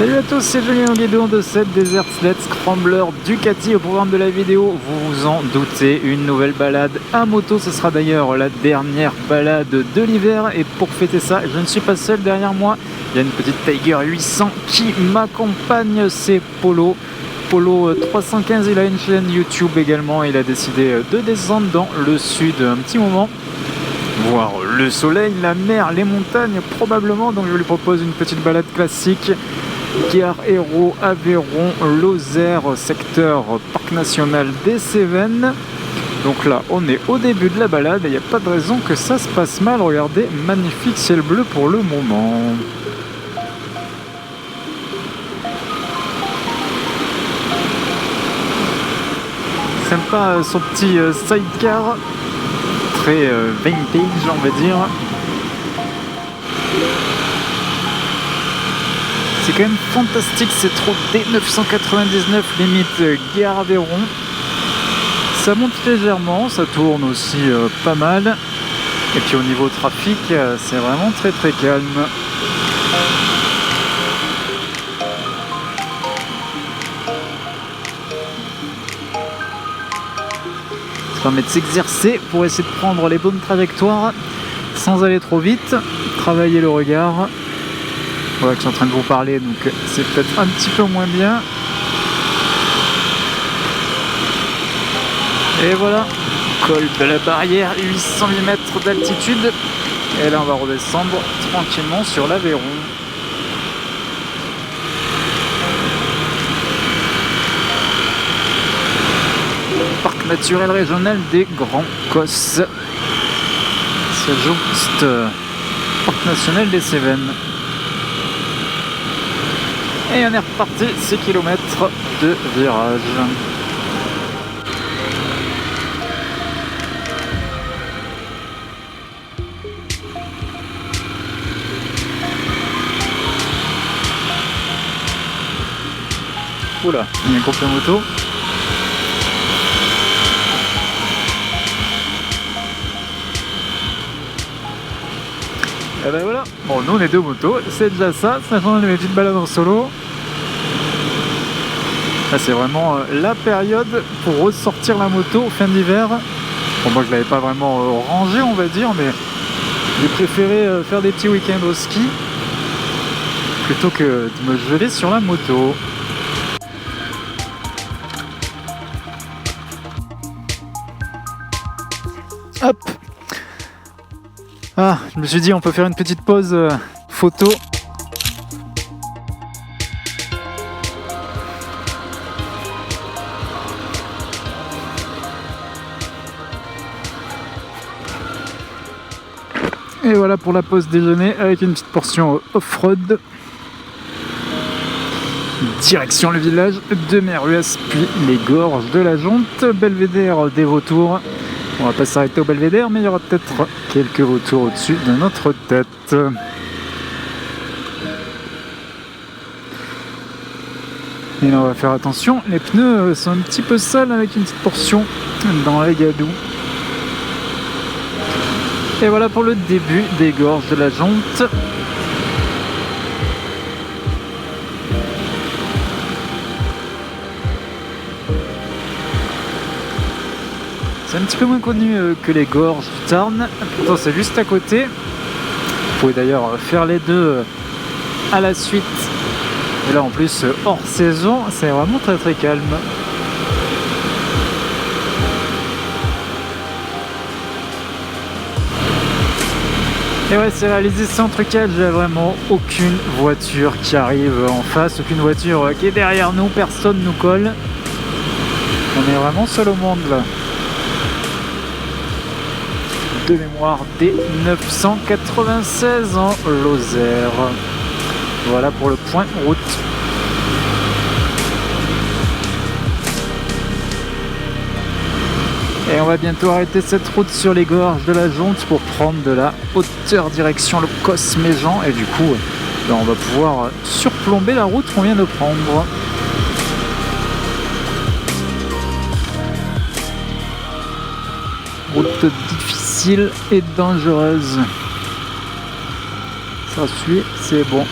Salut à tous, c'est Julien Guédon de cette Desert Sled Scrambler Ducati. Au programme de la vidéo, vous vous en doutez, une nouvelle balade à moto. Ce sera d'ailleurs la dernière balade de l'hiver. Et pour fêter ça, je ne suis pas seul derrière moi. Il y a une petite Tiger 800 qui m'accompagne, c'est Polo. Polo 315, il a une chaîne YouTube également. Il a décidé de descendre dans le sud un petit moment, voir le soleil, la mer, les montagnes probablement. Donc je lui propose une petite balade classique. Gare Hérault, Aveyron, Lozère, secteur Parc National des Cévennes. Donc là, on est au début de la balade et il n'y a pas de raison que ça se passe mal. Regardez, magnifique ciel bleu pour le moment. Sympa son petit sidecar, très vintage on va dire. C'est quand même fantastique cette route D999 limite Gare Aveyron. Ça monte légèrement, ça tourne aussi pas mal. Et puis au niveau trafic, c'est vraiment très très calme. Ça permet de s'exercer pour essayer de prendre les bonnes trajectoires sans aller trop vite, travailler le regard. Voilà que je suis en train de vous parler, donc c'est peut-être un petit peu moins bien. Et voilà, col de la barrière, 808 mètres d'altitude. Et là on va redescendre tranquillement sur l'Aveyron. Parc naturel régional des Grands Cosses. C'est juste Parc national des Cévennes. Et on est reparti 6 km de virage. Oula, il y a un groupe de moto. Et ben voilà, bon nous on est deux motos, c'est déjà ça change de mes petites balades en solo. Là c'est vraiment la période pour ressortir la moto fin d'hiver. Bon moi je l'avais pas vraiment rangée on va dire, mais j'ai préféré faire des petits week-ends au ski plutôt que de me geler sur la moto. Hop. Ah, je me suis dit on peut faire une petite pause photo. Et voilà pour la pause déjeuner avec une petite portion off-road. Direction le village de Méruès, puis les gorges de la Jonte, belvédère des vautours. On va pas s'arrêter au belvédère, mais il y aura peut-être quelques vautours au-dessus de notre tête. Et là on va faire attention, les pneus sont un petit peu sales avec une petite portion dans les gadous. Et voilà pour le début des gorges de la Jonte. C'est un petit peu moins connu que les gorges du Tarn, pourtant c'est juste à côté. Vous pouvez d'ailleurs faire les deux à la suite. Et là en plus hors saison, c'est vraiment très très calme. Et ouais, c'est réalisé sans trucage, il n'y a vraiment aucune voiture qui arrive en face, aucune voiture qui est derrière nous, personne nous colle. On est vraiment seul au monde là. De mémoire des 996 en Lozère. Voilà pour le point route. Et on va bientôt arrêter cette route sur les gorges de la Jonte pour prendre de la hauteur direction le Cosses-Méjean. Et du coup, on va pouvoir surplomber la route qu'on vient de prendre. Route difficile et dangereuse. Ça suit, c'est bon.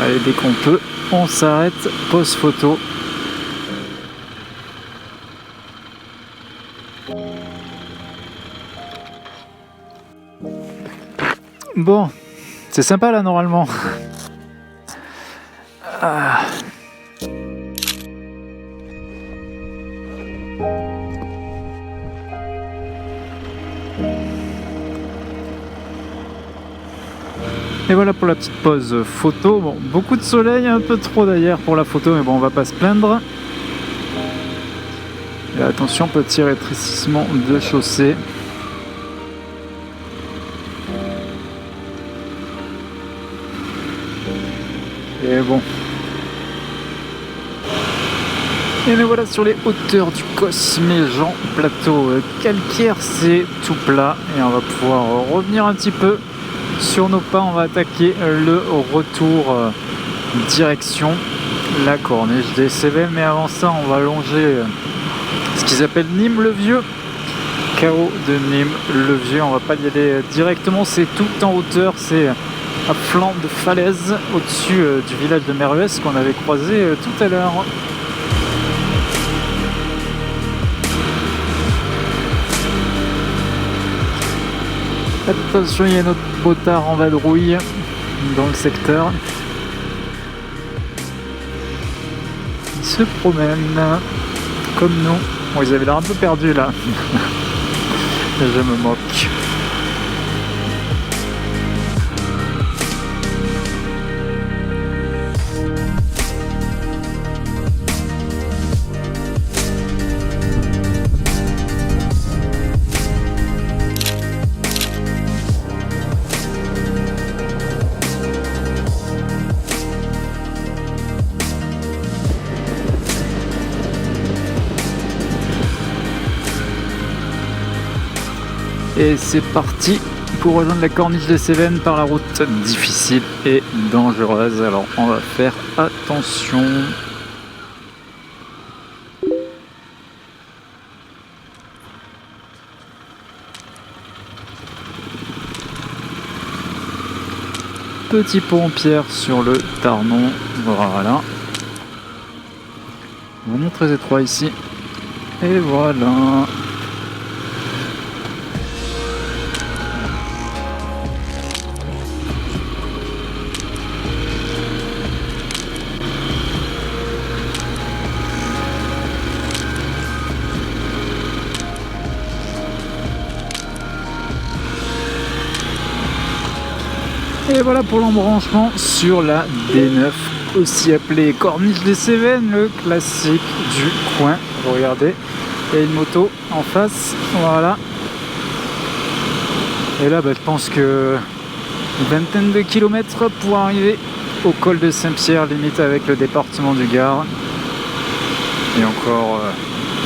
Allez, dès qu'on peut, on s'arrête, pause photo. Bon, c'est sympa là normalement. Ah. Et voilà pour la petite pause photo. Bon, beaucoup de soleil, un peu trop d'ailleurs pour la photo, mais bon, on va pas se plaindre. Et attention, petit rétrécissement de chaussée. Et bon. Et nous voilà sur les hauteurs du Cosméjean, plateau calcaire, c'est tout plat. Et on va pouvoir revenir un petit peu sur nos pas. On va attaquer le retour direction la corniche des Cévennes. Mais avant ça, on va longer ce qu'ils appellent Nîmes-le-Vieux. Chaos de Nîmes-le-Vieux. On va pas y aller directement, c'est tout en hauteur. C'est à flanc de falaise au-dessus du village de Merhues qu'on avait croisé tout à l'heure. Attention, il y a notre botard en vadrouille dans le secteur. Ils se promènent comme nous. Bon, ils avaient l'air un peu perdus là. Je me moque. Et c'est parti pour rejoindre la corniche des Cévennes par la route difficile et dangereuse. Alors on va faire attention. Petit pont en pierre sur le Tarnon. Voilà. Vraiment très étroit ici. Et voilà. Et voilà pour l'embranchement sur la D9, aussi appelée corniche des Cévennes, le classique du coin. Regardez, il y a une moto en face, voilà. Et là, je pense que une vingtaine de kilomètres pour arriver au col de Saint-Pierre, limite avec le département du Gard. Et encore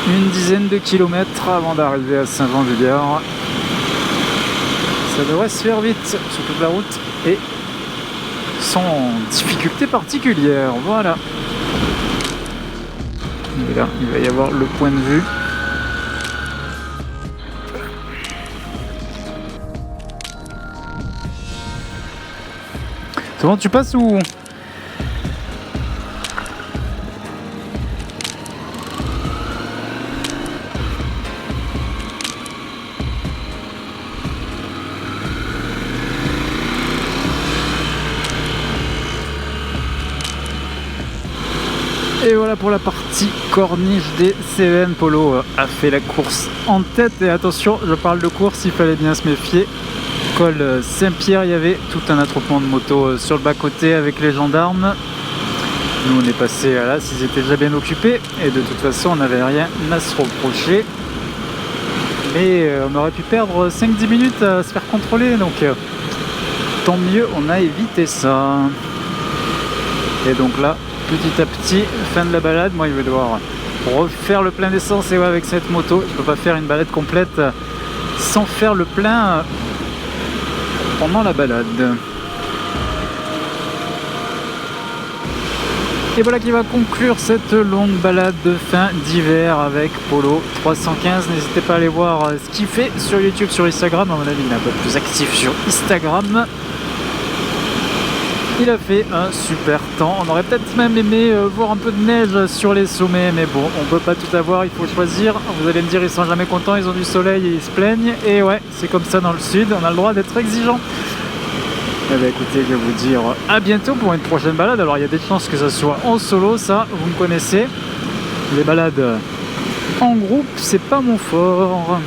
une dizaine de kilomètres avant d'arriver à Saint-Jean-du-Gard. Ça devrait se faire vite sur toute la route et sans difficulté particulière. Voilà. Et là, il va y avoir le point de vue. C'est bon, tu passes ou... Et voilà pour la partie corniche des Cévennes. Polo a fait la course en tête. Et attention, je parle de course, il fallait bien se méfier. Col Saint-Pierre, il y avait tout un attroupement de motos sur le bas-côté avec les gendarmes. Nous, on est passé là, s'ils étaient déjà bien occupés. Et de toute façon, on n'avait rien à se reprocher. Mais on aurait pu perdre 5-10 minutes à se faire contrôler. Donc, tant mieux, on a évité ça. Et donc là, petit à petit, fin de la balade. Moi, il va devoir refaire le plein d'essence. Et ouais, avec cette moto, je peux pas faire une balade complète sans faire le plein pendant la balade. Et voilà qui va conclure cette longue balade de fin d'hiver avec Polo 315. N'hésitez pas à aller voir ce qu'il fait sur YouTube, sur Instagram. À mon avis, il est un peu plus actif sur Instagram. Il a fait un super temps. On aurait peut-être même aimé voir un peu de neige sur les sommets, mais bon, on peut pas tout avoir, il faut choisir. Vous allez me dire, ils sont jamais contents, ils ont du soleil et ils se plaignent. Et ouais, c'est comme ça dans le sud, on a le droit d'être exigeant. Eh bien écoutez, je vais vous dire à bientôt pour une prochaine balade. Alors il y a des chances que ça soit en solo, ça, vous me connaissez. Les balades en groupe, c'est pas mon fort.